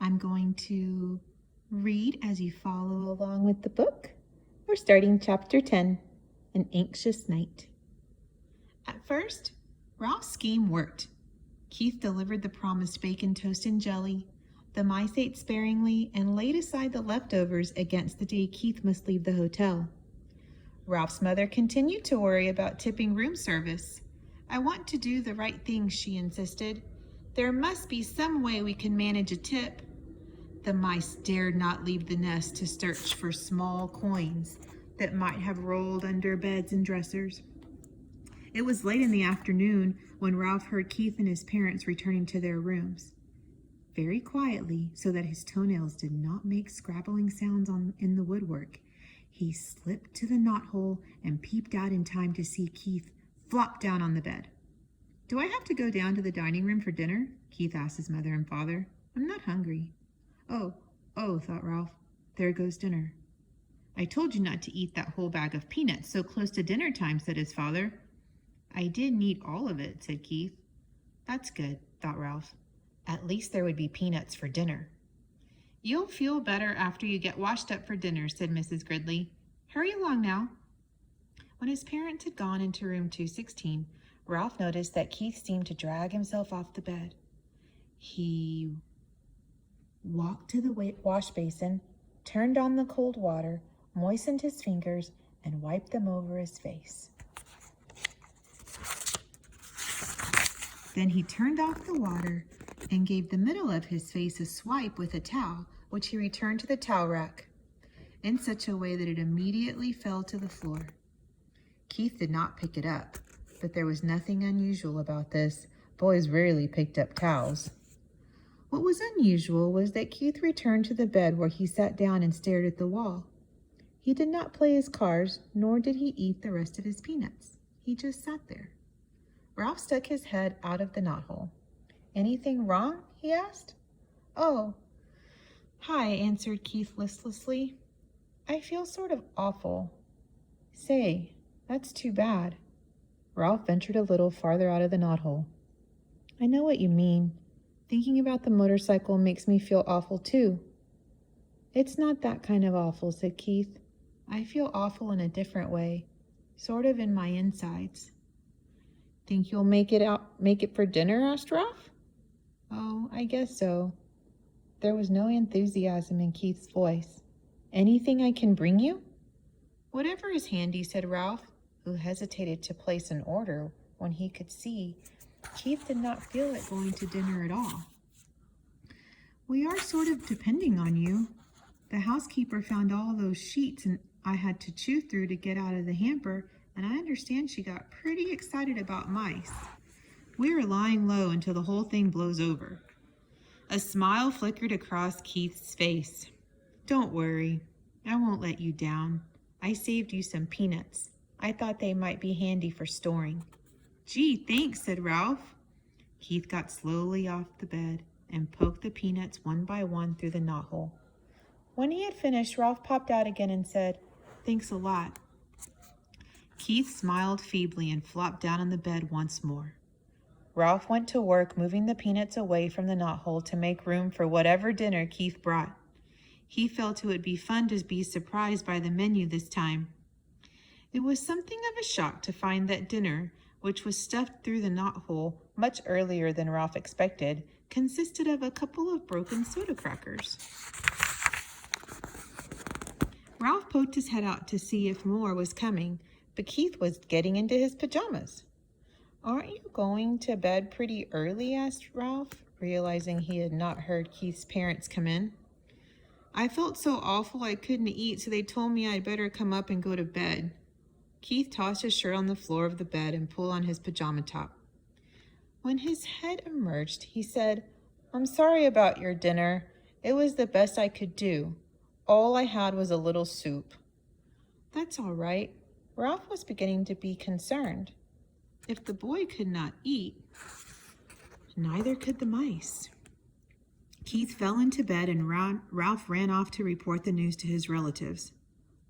I'm going to read as you follow along with the book. We're starting chapter 10, An Anxious Night. At first, Ralph's scheme worked. Keith delivered the promised bacon, toast, and jelly. The mice ate sparingly and laid aside the leftovers against the day Keith must leave the hotel. Ralph's mother continued to worry about tipping room service. "I want to do the right thing," she insisted. "There must be some way we can manage a tip." The mice dared not leave the nest to search for small coins that might have rolled under beds and dressers. It was late in the afternoon when Ralph heard Keith and his parents returning to their rooms. Very quietly, so that his toenails did not make scrabbling sounds in the woodwork, he slipped to the knothole and peeped out in time to see Keith flop down on the bed. "Do I have to go down to the dining room for dinner?" Keith asked his mother and father. "I'm not hungry." Oh, thought Ralph. There goes dinner. "I told you not to eat that whole bag of peanuts so close to dinner time," said his father. "I didn't eat all of it," said Keith. "That's good," thought Ralph. At least there would be peanuts for dinner. "You'll feel better after you get washed up for dinner," said Mrs. Gridley. "Hurry along now." When his parents had gone into room 216, Ralph noticed that Keith seemed to drag himself off the bed. He walked to the wash basin, turned on the cold water, moistened his fingers, and wiped them over his face. Then he turned off the water and gave the middle of his face a swipe with a towel, which he returned to the towel rack in such a way that it immediately fell to the floor. Keith did not pick it up, but there was nothing unusual about this. Boys rarely picked up towels. What was unusual was that Keith returned to the bed where he sat down and stared at the wall. He did not play his cards, nor did he eat the rest of his peanuts. He just sat there. Ralph stuck his head out of the knothole. "Anything wrong?" he asked. "Oh, hi," answered Keith listlessly. "I feel sort of awful." "Say, that's too bad." Ralph ventured a little farther out of the knothole. "I know what you mean. Thinking about the motorcycle makes me feel awful too." "It's not that kind of awful," said Keith. "I feel awful in a different way, sort of in my insides." "Think you'll make it for dinner?" asked Ralph. "Oh, I guess so." There was no enthusiasm in Keith's voice. "Anything I can bring you?" "Whatever is handy," said Ralph, who hesitated to place an order when he could see Keith did not feel like going to dinner at all. "We are sort of depending on you. The housekeeper found all those sheets and I had to chew through to get out of the hamper, and I understand she got pretty excited about mice. We are lying low until the whole thing blows over." A smile flickered across Keith's face. "Don't worry. I won't let you down. I saved you some peanuts. I thought they might be handy for storing." "Gee, thanks," said Ralph. Keith got slowly off the bed and poked the peanuts one by one through the knothole. When he had finished, Ralph popped out again and said, "Thanks a lot." Keith smiled feebly and flopped down on the bed once more. Ralph went to work moving the peanuts away from the knothole to make room for whatever dinner Keith brought. He felt it would be fun to be surprised by the menu this time. It was something of a shock to find that dinner, which was stuffed through the knothole much earlier than Ralph expected, consisted of a couple of broken soda crackers. Ralph poked his head out to see if more was coming, but Keith was getting into his pajamas. "Aren't you going to bed pretty early?" asked Ralph, realizing he had not heard Keith's parents come in. "I felt so awful I couldn't eat, so they told me I'd better come up and go to bed." Keith tossed his shirt on the floor of the bed and pulled on his pajama top. When his head emerged, he said, "I'm sorry about your dinner. It was the best I could do. All I had was a little soup." "That's all right." Ralph was beginning to be concerned. If the boy could not eat, neither could the mice. Keith fell into bed and Ralph ran off to report the news to his relatives.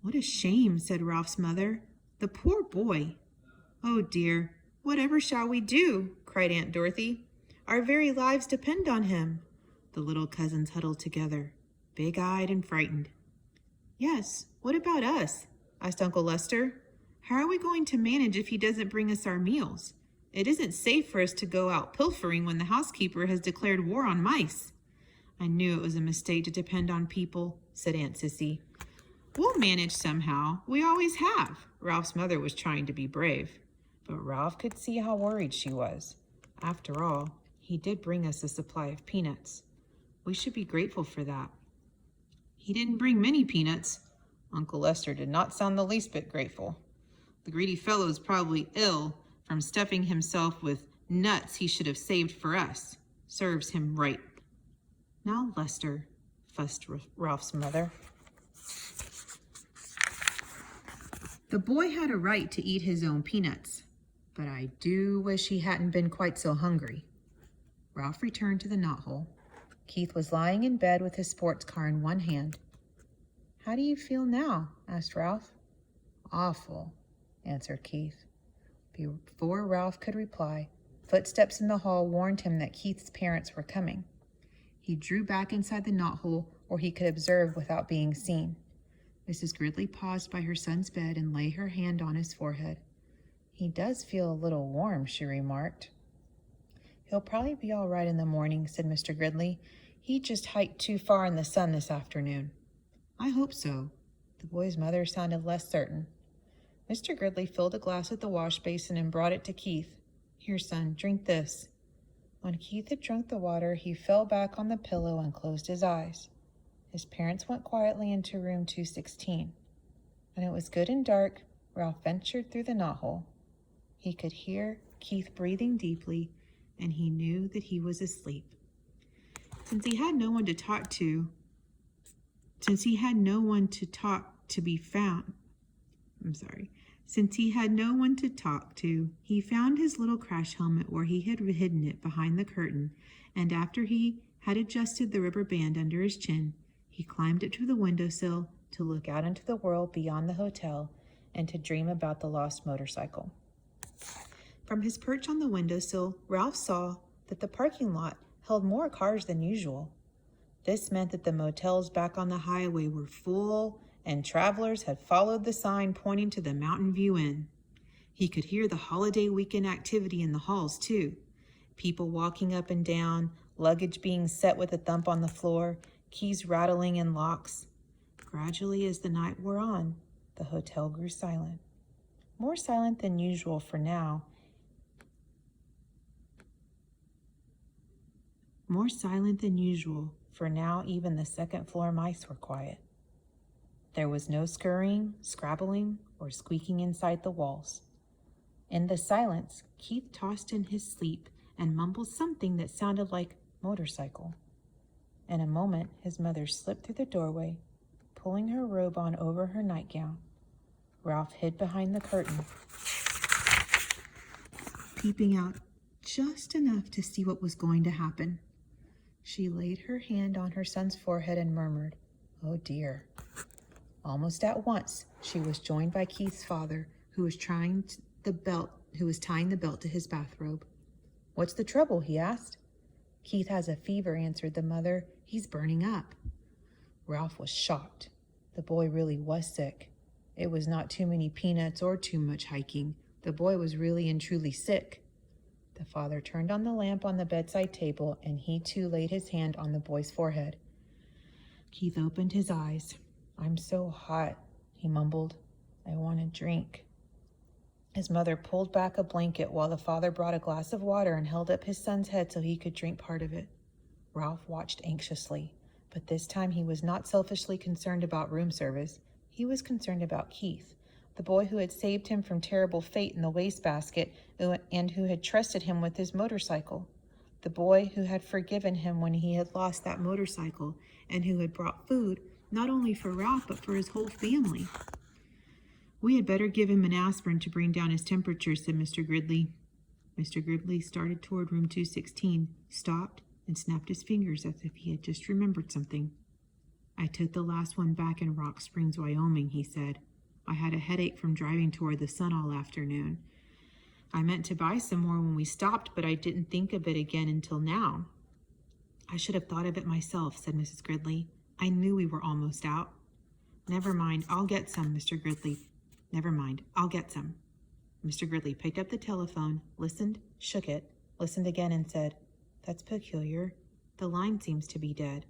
"What a shame," said Ralph's mother. "The poor boy." "Oh dear, whatever shall we do?" cried Aunt Dorothy. "Our very lives depend on him." The little cousins huddled together, big-eyed and frightened. "Yes, what about us?" asked Uncle Lester. "How are we going to manage if he doesn't bring us our meals? It isn't safe for us to go out pilfering when the housekeeper has declared war on mice." "I knew it was a mistake to depend on people," said Aunt Sissy. "We'll manage somehow. We always have." Ralph's mother was trying to be brave, but Ralph could see how worried she was. After all, he did bring us a supply of peanuts. We should be grateful for that. "He didn't bring many peanuts." Uncle Lester did not sound the least bit grateful. "The greedy fellow is probably ill from stuffing himself with nuts he should have saved for us. Serves him right." "Now, Lester," fussed Ralph's mother. "The boy had a right to eat his own peanuts, but I do wish he hadn't been quite so hungry." Ralph returned to the knothole. Keith was lying in bed with his sports car in one hand. "How do you feel now?" asked Ralph. "Awful," answered Keith. Before Ralph could reply, footsteps in the hall warned him that Keith's parents were coming. He drew back inside the knothole where he could observe without being seen. Mrs. Gridley paused by her son's bed and lay her hand on his forehead. "He does feel a little warm," she remarked. "He'll probably be all right in the morning," said Mr. Gridley. "He just hiked too far in the sun this afternoon." "I hope so." The boy's mother sounded less certain. Mr. Gridley filled a glass at the wash basin and brought it to Keith. "Here, son, drink this." When Keith had drunk the water, he fell back on the pillow and closed his eyes. His parents went quietly into room 216. When it was good and dark, Ralph ventured through the knothole. He could hear Keith breathing deeply, and he knew that he was asleep. Since he had no one to talk to he found his little crash helmet where he had hidden it behind the curtain, and after he had adjusted the rubber band under his chin, he climbed up to the windowsill to look out into the world beyond the hotel and to dream about the lost motorcycle. From his perch on the windowsill, Ralph saw that the parking lot held more cars than usual. This meant that the motels back on the highway were full, and travelers had followed the sign pointing to the Mountain View Inn. He could hear the holiday weekend activity in the halls, too. People walking up and down, luggage being set with a thump on the floor, keys rattling in locks. Gradually, as the night wore on, the hotel grew silent. More silent than usual for now. For now, even the second-floor mice were quiet. There was no scurrying, scrabbling, or squeaking inside the walls. In the silence, Keith tossed in his sleep and mumbled something that sounded like motorcycle. In a moment, his mother slipped through the doorway, pulling her robe on over her nightgown. Ralph hid behind the curtain, peeping out just enough to see what was going to happen. She laid her hand on her son's forehead and murmured, "Oh dear." Almost at once, she was joined by Keith's father, who was tying the belt to his bathrobe. "What's the trouble?" he asked. "Keith has a fever," answered the mother. "He's burning up." Ralph was shocked. The boy really was sick. It was not too many peanuts or too much hiking. The boy was really and truly sick. The father turned on the lamp on the bedside table, and he too laid his hand on the boy's forehead. Keith opened his eyes. "I'm so hot," he mumbled. "I want a drink." His mother pulled back a blanket while the father brought a glass of water and held up his son's head so he could drink part of it. Ralph watched anxiously, but this time he was not selfishly concerned about room service. He was concerned about Keith, the boy who had saved him from terrible fate in the wastebasket and who had trusted him with his motorcycle. The boy who had forgiven him when he had lost that motorcycle and who had brought food not only for Ralph but for his whole family. "We had better give him an aspirin to bring down his temperature," said Mr. Gridley. Mr. Gridley started toward room 216, stopped, and snapped his fingers as if he had just remembered something. "I took the last one back in Rock Springs, Wyoming," he said. "I had a headache from driving toward the sun all afternoon. I meant to buy some more when we stopped, but I didn't think of it again until now. I should have thought of it myself, said Mrs. Gridley. I knew we were almost out. Never mind, I'll get some, Mr. Gridley. Never mind, I'll get some. Mr. Gridley picked up the telephone, listened, shook it, listened again, and said, That's peculiar. The line seems to be dead.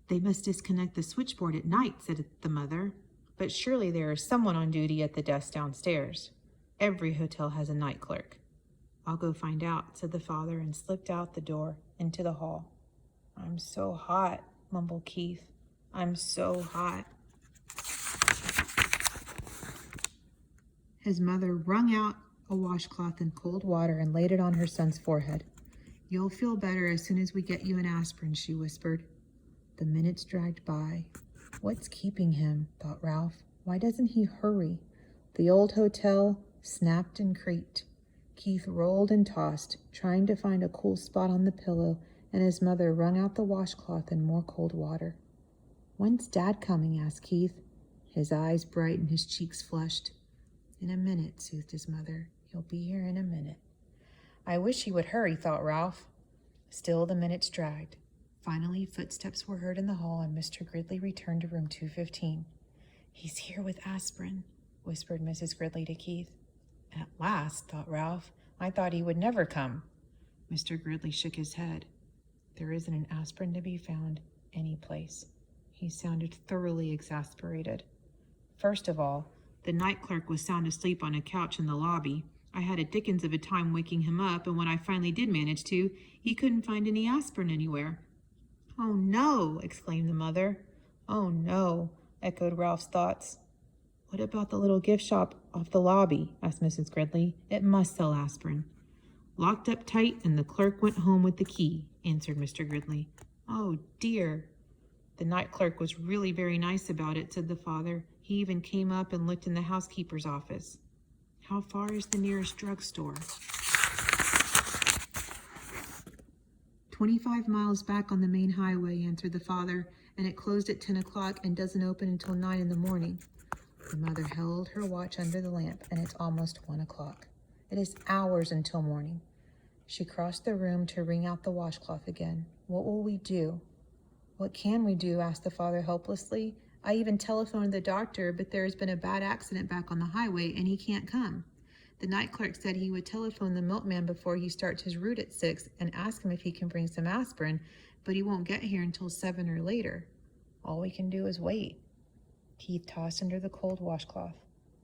They must disconnect the switchboard at night, said the mother. But surely there is someone on duty at the desk downstairs. Every hotel has a night clerk. I'll go find out, said the father, and slipped out the door into the hall. I'm so hot, mumbled Keith. I'm so hot. His mother wrung out a washcloth in cold water and laid it on her son's forehead. You'll feel better as soon as we get you an aspirin, she whispered. The minutes dragged by. What's keeping him, thought Ralph. Why doesn't he hurry? The old hotel snapped and creaked. Keith rolled and tossed, trying to find a cool spot on the pillow, and his mother wrung out the washcloth in more cold water. When's Dad coming? Asked Keith. His eyes bright and his cheeks flushed. In a minute, soothed his mother. He'll be here in a minute. I wish he would hurry, thought Ralph. Still the minutes dragged. Finally, footsteps were heard in the hall, and Mr. Gridley returned to room 215. He's here with aspirin, whispered Mrs. Gridley to Keith. At last, thought Ralph. I thought he would never come. Mr. Gridley shook his head. There isn't an aspirin to be found any place. He sounded thoroughly exasperated. First of all, the night clerk was sound asleep on a couch in the lobby. I had a dickens of a time waking him up, and when I finally did manage to, he couldn't find any aspirin anywhere. Oh, no, exclaimed the mother. Oh, no, echoed Ralph's thoughts. What about the little gift shop off the lobby? Asked Mrs. Gridley. It must sell aspirin. Locked up tight, and the clerk went home with the key, answered Mr. Gridley. Oh, dear. The night clerk was really very nice about it, said the father. He even came up and looked in the housekeeper's office. How far is the nearest drugstore? 25 miles back on the main highway, answered the father, and it closed at 10 o'clock and doesn't open until 9 in the morning. The mother held her watch under the lamp, and it's almost 1 o'clock. It is hours until morning. She crossed the room to wring out the washcloth again. What will we do? What can we do? Asked the father helplessly. I even telephoned the doctor, but there has been a bad accident back on the highway, and he can't come. The night clerk said he would telephone the milkman before he starts his route at 6 and ask him if he can bring some aspirin, but he won't get here until 7 or later. All we can do is wait. Keith tossed under the cold washcloth.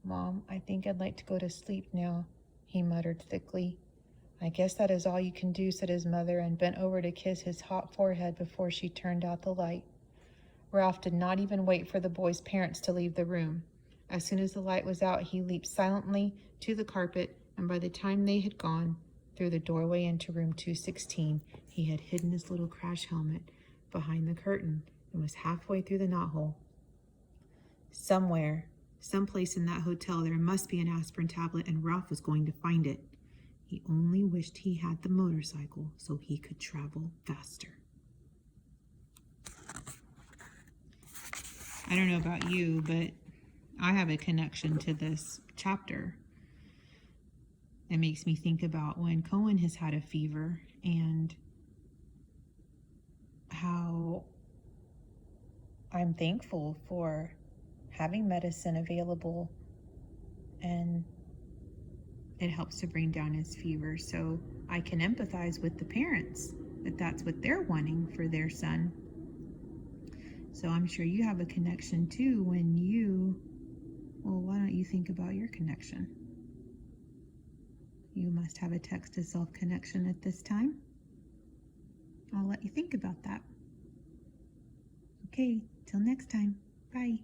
Mom, I think I'd like to go to sleep now, he muttered thickly. I guess that is all you can do, said his mother, and bent over to kiss his hot forehead before she turned out the light. Ralph did not even wait for the boy's parents to leave the room. As soon as the light was out, he leaped silently to the carpet, and by the time they had gone through the doorway into room 216, he had hidden his little crash helmet behind the curtain and was halfway through the knothole. Somewhere, someplace in that hotel, there must be an aspirin tablet, and Ralph was going to find it. He only wished he had the motorcycle so he could travel faster. I don't know about you, but I have a connection to this chapter. It makes me think about when Cohen has had a fever and how I'm thankful for having medicine available, and it helps to bring down his fever. So I can empathize with the parents that that's what they're wanting for their son. So I'm sure you have a connection too when well, why don't you think about your connection? You must have a text to self connection at this time. I'll let you think about that. Okay, till next time. Bye.